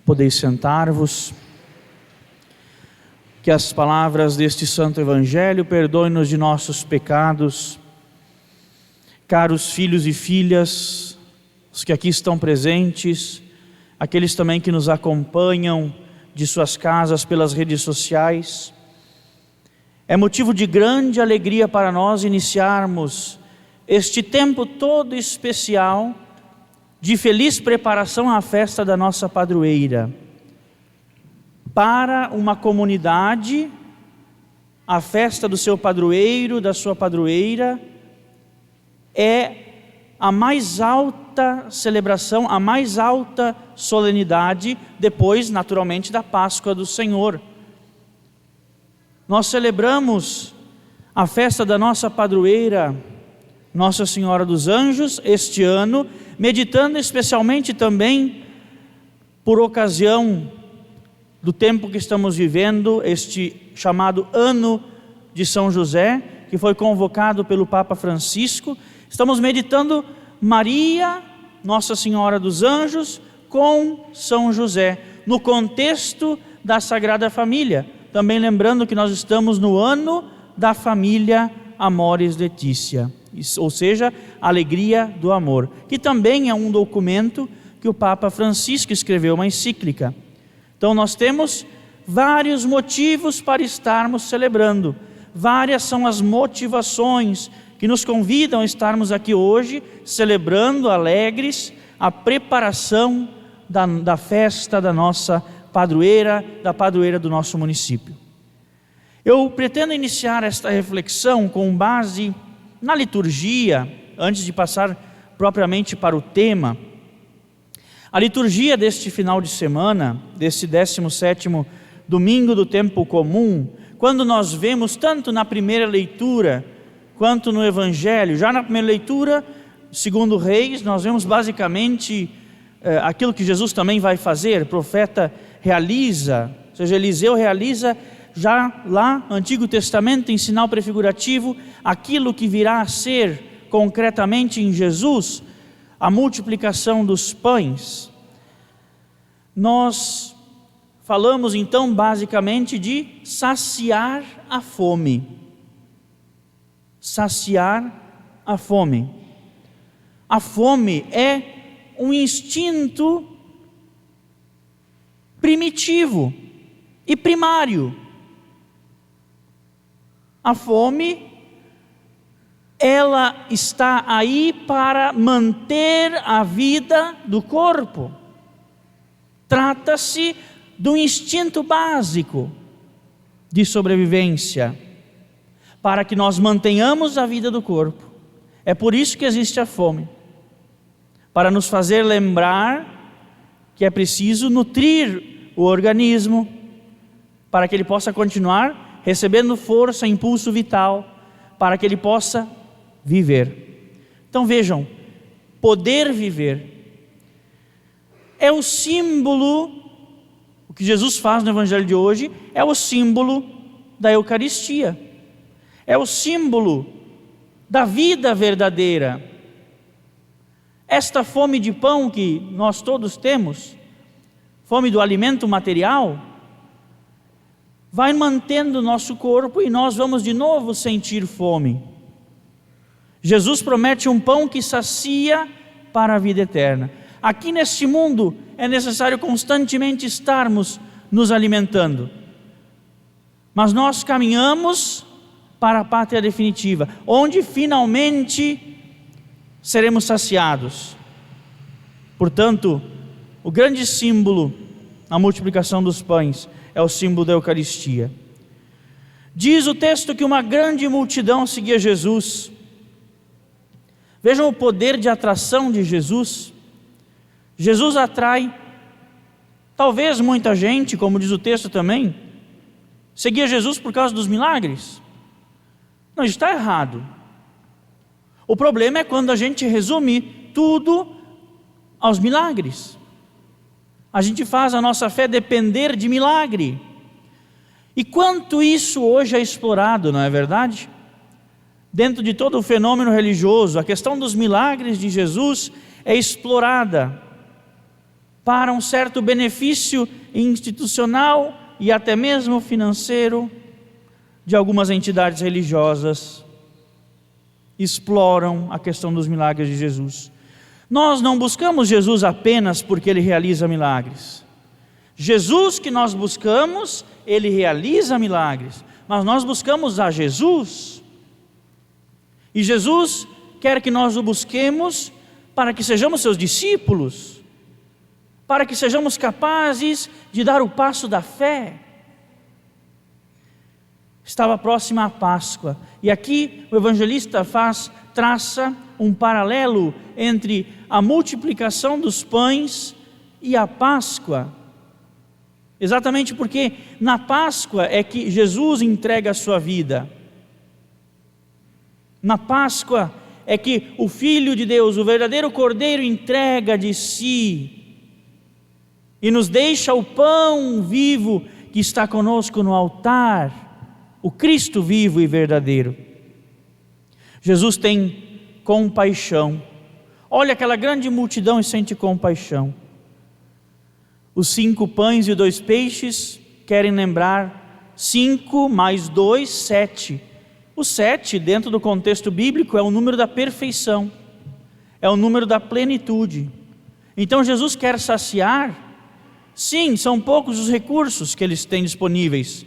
Podeis sentar-vos. Que as palavras deste Santo Evangelho perdoem-nos de nossos pecados. Caros filhos e filhas, os que aqui estão presentes, aqueles também que nos acompanham de suas casas pelas redes sociais, é motivo de grande alegria para nós iniciarmos este tempo todo especial de feliz preparação à festa da nossa padroeira. Para uma comunidade, a festa do seu padroeiro, da sua padroeira, é a mais alta celebração, a mais alta solenidade, depois, naturalmente, da Páscoa do Senhor. Nós celebramos a festa da nossa padroeira, Nossa Senhora dos Anjos, este ano, meditando especialmente também por ocasião do tempo que estamos vivendo, este chamado Ano de São José, que foi convocado pelo Papa Francisco. Estamos meditando Maria, Nossa Senhora dos Anjos, com São José, no contexto da Sagrada Família. Também lembrando que nós estamos no ano da família Amoris Laetitia, ou seja, alegria do amor, que também é um documento que o Papa Francisco escreveu, uma encíclica. Então nós temos vários motivos para estarmos celebrando, várias são as motivações que nos convidam a estarmos aqui hoje, celebrando alegres a preparação da festa da nossa padroeira, da padroeira do nosso município. Eu pretendo iniciar esta reflexão com base na liturgia, antes de passar propriamente para o tema. A liturgia deste final de semana, deste 17º domingo do tempo comum, quando nós vemos tanto na primeira leitura, quanto no Evangelho, já na primeira leitura, segundo Reis, nós vemos basicamente aquilo que Jesus também vai fazer, o profeta realiza, ou seja, Eliseu realiza já lá no Antigo Testamento, em sinal prefigurativo, aquilo que virá a ser concretamente em Jesus, a multiplicação dos pães. Nós falamos então basicamente de saciar a fome. Saciar a fome. A fome é um instinto primitivo e primário. A fome, ela está aí para manter a vida do corpo. Trata-se do instinto básico de sobrevivência, para que nós mantenhamos a vida do corpo. É por isso que existe a fome, para nos fazer lembrar que é preciso nutrir o organismo, para que ele possa continuar recebendo força, impulso vital, para que ele possa viver. Então vejam, poder viver é o símbolo, o que Jesus faz no Evangelho de hoje, é o símbolo da Eucaristia, é o símbolo da vida verdadeira. Esta fome de pão que nós todos temos, fome do alimento material, vai mantendo o nosso corpo e nós vamos de novo sentir fome. Jesus promete um pão que sacia para a vida eterna. Aqui neste mundo é necessário constantemente estarmos nos alimentando, mas nós caminhamos para a pátria definitiva, onde finalmente seremos saciados. Portanto, o grande símbolo, a multiplicação dos pães, é o símbolo da Eucaristia. Diz o texto que uma grande multidão seguia Jesus. Vejam o poder de atração de Jesus. Jesus atrai, talvez muita gente, como diz o texto também, seguia Jesus por causa dos milagres. Não, isso está errado. O problema é quando a gente resume tudo aos milagres. A gente faz a nossa fé depender de milagre. E quanto isso hoje é explorado, não é verdade? Dentro de todo o fenômeno religioso, a questão dos milagres de Jesus é explorada. para um certo benefício institucional e até mesmo financeiro de algumas entidades religiosas, exploram a questão dos milagres de Jesus. Nós não buscamos Jesus apenas porque Ele realiza milagres. Jesus que nós buscamos, Ele realiza milagres, mas nós buscamos a Jesus. E Jesus quer que nós o busquemos para que sejamos seus discípulos, para que sejamos capazes de dar o passo da fé. Estava próxima a Páscoa, e aqui o evangelista traça um paralelo entre a multiplicação dos pães e a Páscoa. Exatamente porque na Páscoa é que Jesus entrega a sua vida. Na Páscoa é que o Filho de Deus, o verdadeiro Cordeiro, entrega de si e nos deixa o pão vivo que está conosco no altar, o Cristo vivo e verdadeiro. Jesus tem compaixão. Olha aquela grande multidão e sente compaixão. Os 5 pães e 2 peixes querem lembrar 5 mais 2, 7. O 7, dentro do contexto bíblico, é o número da perfeição, é o número da plenitude. Então Jesus quer saciar. Sim, são poucos os recursos que eles têm disponíveis,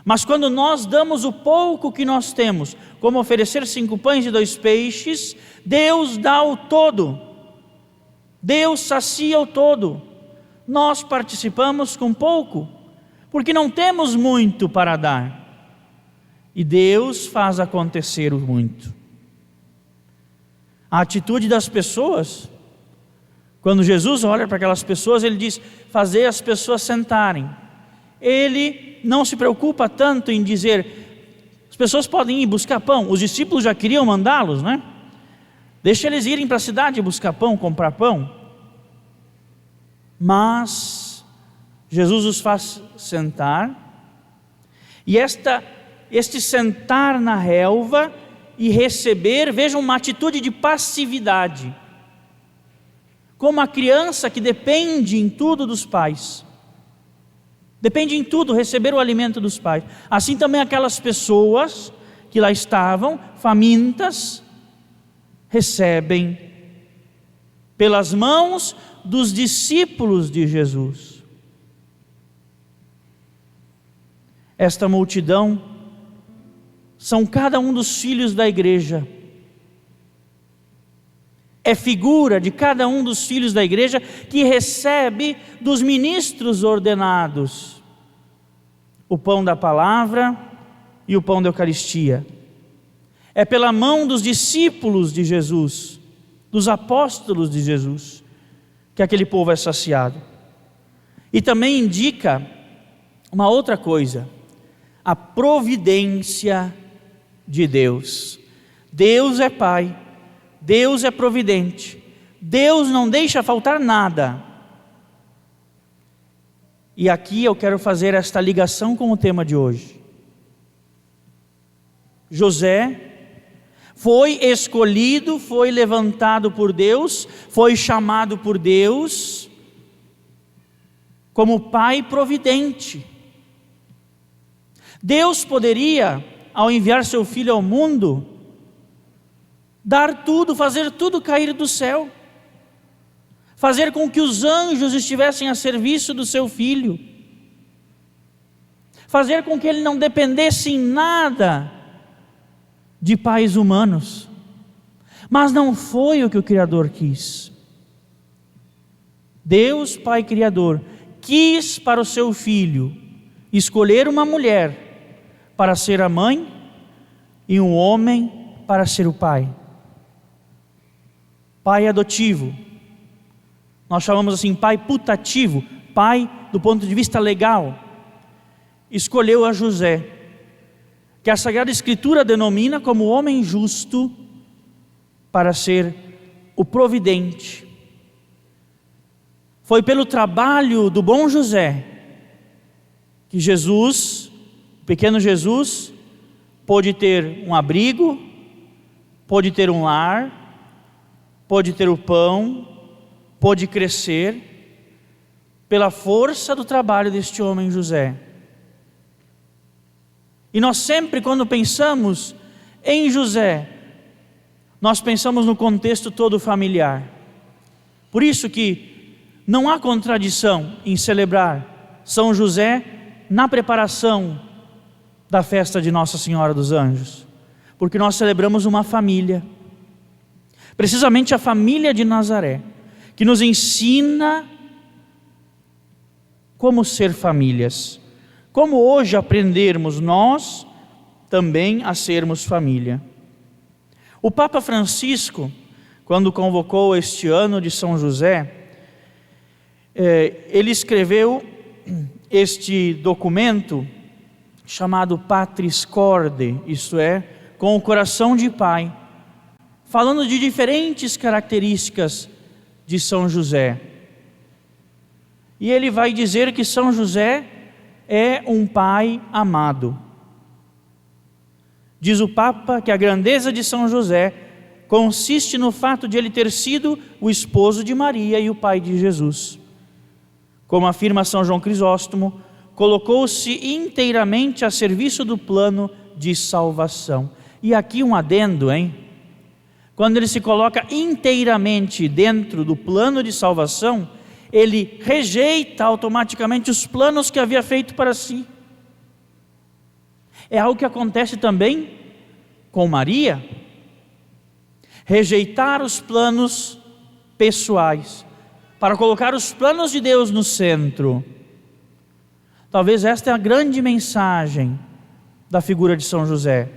mas quando nós damos o pouco que nós temos, como oferecer 5 pães e 2 peixes, Deus dá o todo, Deus sacia o todo. Nós participamos com pouco, porque não temos muito para dar, e Deus faz acontecer o muito. A atitude das pessoas, quando Jesus olha para aquelas pessoas, Ele diz, fazer as pessoas sentarem. Ele não se preocupa tanto em dizer, as pessoas podem ir buscar pão, os discípulos já queriam mandá-los, né? Deixa eles irem para a cidade buscar pão, comprar pão. Mas Jesus os faz sentar, e este sentar na relva e receber, vejam, uma atitude de passividade, como a criança que depende em tudo dos pais, depende em tudo receber o alimento dos pais. Assim também aquelas pessoas que lá estavam, famintas, recebem pelas mãos dos discípulos de Jesus. Esta multidão são cada um dos filhos da igreja. É figura de cada um dos filhos da igreja que recebe dos ministros ordenados o pão da palavra e o pão da Eucaristia. É pela mão dos discípulos de Jesus, dos apóstolos de Jesus, que aquele povo é saciado. E também indica uma outra coisa, a providência de Deus. Deus é Pai, Deus é providente, Deus não deixa faltar nada. E aqui eu quero fazer esta ligação com o tema de hoje. José foi escolhido, foi levantado por Deus, foi chamado por Deus como pai providente. Deus poderia, ao enviar seu filho ao mundo, dar tudo, fazer tudo cair do céu, fazer com que os anjos estivessem a serviço do seu filho, fazer com que ele não dependesse em nada de pais humanos. Mas não foi o que o Criador quis. Deus, Pai Criador, quis para o seu filho escolher uma mulher para ser a mãe e um homem para ser o pai. Pai adotivo. Nós chamamos assim pai putativo, pai do ponto de vista legal. Escolheu a José, que a Sagrada Escritura denomina como homem justo, para ser o providente. Foi pelo trabalho do bom José que Jesus, o pequeno Jesus, pôde ter um abrigo, pôde ter um lar, pôde ter o pão, pôde crescer, pela força do trabalho deste homem José. E nós sempre, quando pensamos em José, nós pensamos no contexto todo familiar. Por isso que não há contradição em celebrar São José na preparação da festa de Nossa Senhora dos Anjos, porque nós celebramos uma família, precisamente a família de Nazaré, que nos ensina como ser famílias, como hoje aprendermos nós também a sermos família. O Papa Francisco, quando convocou este ano de São José, ele escreveu este documento chamado Patris Corde, isto é, com o coração de pai, falando de diferentes características de São José. E ele vai dizer que São José é um pai amado. Diz o Papa que a grandeza de São José consiste no fato de ele ter sido o esposo de Maria e o pai de Jesus. Como afirma São João Crisóstomo, colocou-se inteiramente a serviço do plano de salvação. E aqui um adendo, hein? Quando ele se coloca inteiramente dentro do plano de salvação, ele rejeita automaticamente os planos que havia feito para si. É algo que acontece também com Maria. Rejeitar os planos pessoais para colocar os planos de Deus no centro. Talvez esta é a grande mensagem da figura de São José.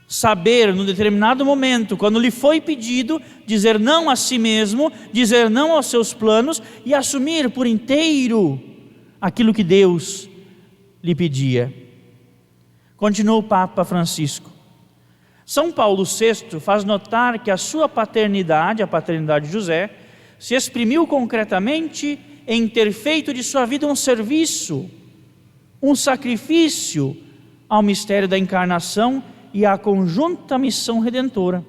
Saber, num determinado momento, quando lhe foi pedido, dizer não a si mesmo, dizer não aos seus planos e assumir por inteiro aquilo que Deus lhe pedia. Continua o Papa Francisco. São Paulo VI faz notar que a sua paternidade, a paternidade de José, se exprimiu concretamente em ter feito de sua vida um serviço, um sacrifício ao mistério da encarnação e à conjunta missão redentora,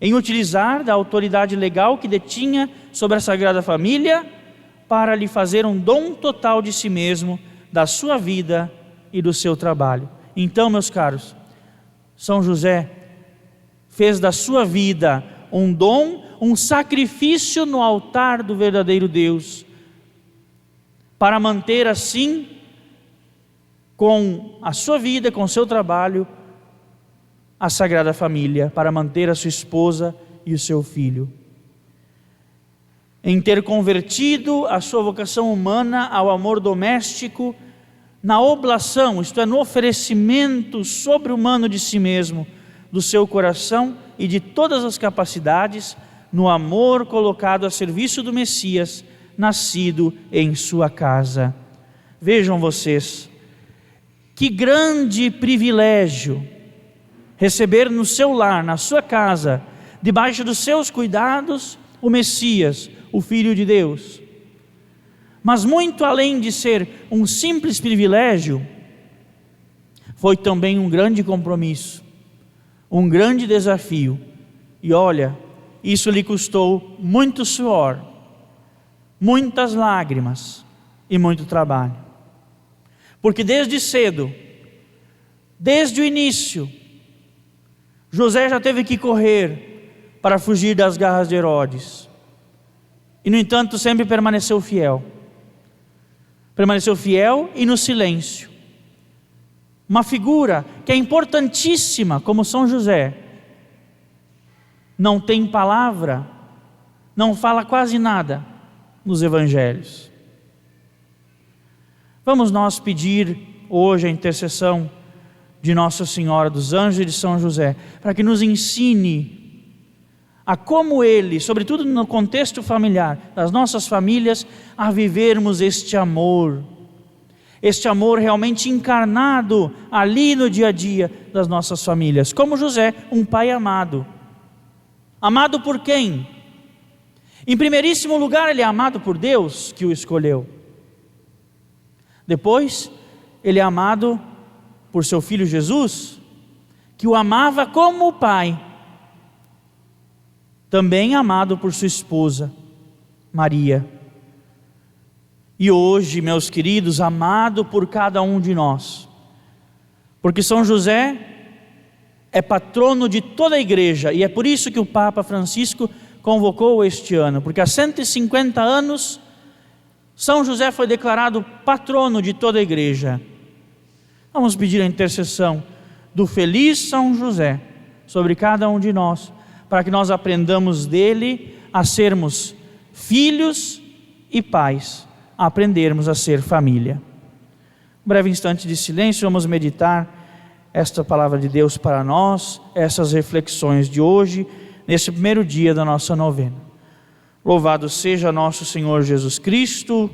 em utilizar da autoridade legal que detinha sobre a Sagrada Família para lhe fazer um dom total de si mesmo, da sua vida e do seu trabalho. Então, meus caros, São José fez da sua vida um dom, um sacrifício no altar do verdadeiro Deus, para manter assim, com a sua vida, com o seu trabalho, a Sagrada Família, para manter a sua esposa e o seu filho. Em ter convertido a sua vocação humana ao amor doméstico, na oblação, isto é, no oferecimento sobre-humano de si mesmo, do seu coração e de todas as capacidades, no amor colocado a serviço do Messias, nascido em sua casa. Vejam vocês, que grande privilégio receber no seu lar, na sua casa, debaixo dos seus cuidados, o Messias, o Filho de Deus. Mas muito além de ser um simples privilégio, foi também um grande compromisso, um grande desafio. E olha, isso lhe custou muito suor, muitas lágrimas e muito trabalho. Porque desde cedo, desde o início, José já teve que correr para fugir das garras de Herodes. E no entanto sempre permaneceu fiel. Permaneceu fiel e no silêncio. Uma figura que é importantíssima, como São José. Não tem palavra, não fala quase nada nos evangelhos. Vamos nós pedir hoje a intercessão de Nossa Senhora dos Anjos e de São José, para que nos ensine a como ele, sobretudo no contexto familiar, das nossas famílias, a vivermos este amor realmente encarnado ali no dia a dia das nossas famílias, como José, um pai amado. Amado por quem? Em primeiríssimo lugar, ele é amado por Deus, que o escolheu. Depois, ele é amado por seu filho Jesus, que o amava como o pai. Também amado por sua esposa, Maria, e hoje, meus queridos, amado por cada um de nós. Porque São José é patrono de toda a igreja, e é por isso que o Papa Francisco convocou este ano, porque há 150 anos São José foi declarado patrono de toda a igreja. Vamos pedir a intercessão do feliz São José sobre cada um de nós, para que nós aprendamos dele a sermos filhos e pais, a aprendermos a ser família. Um breve instante de silêncio, vamos meditar esta palavra de Deus para nós, essas reflexões de hoje, nesse primeiro dia da nossa novena. Louvado seja nosso Senhor Jesus Cristo.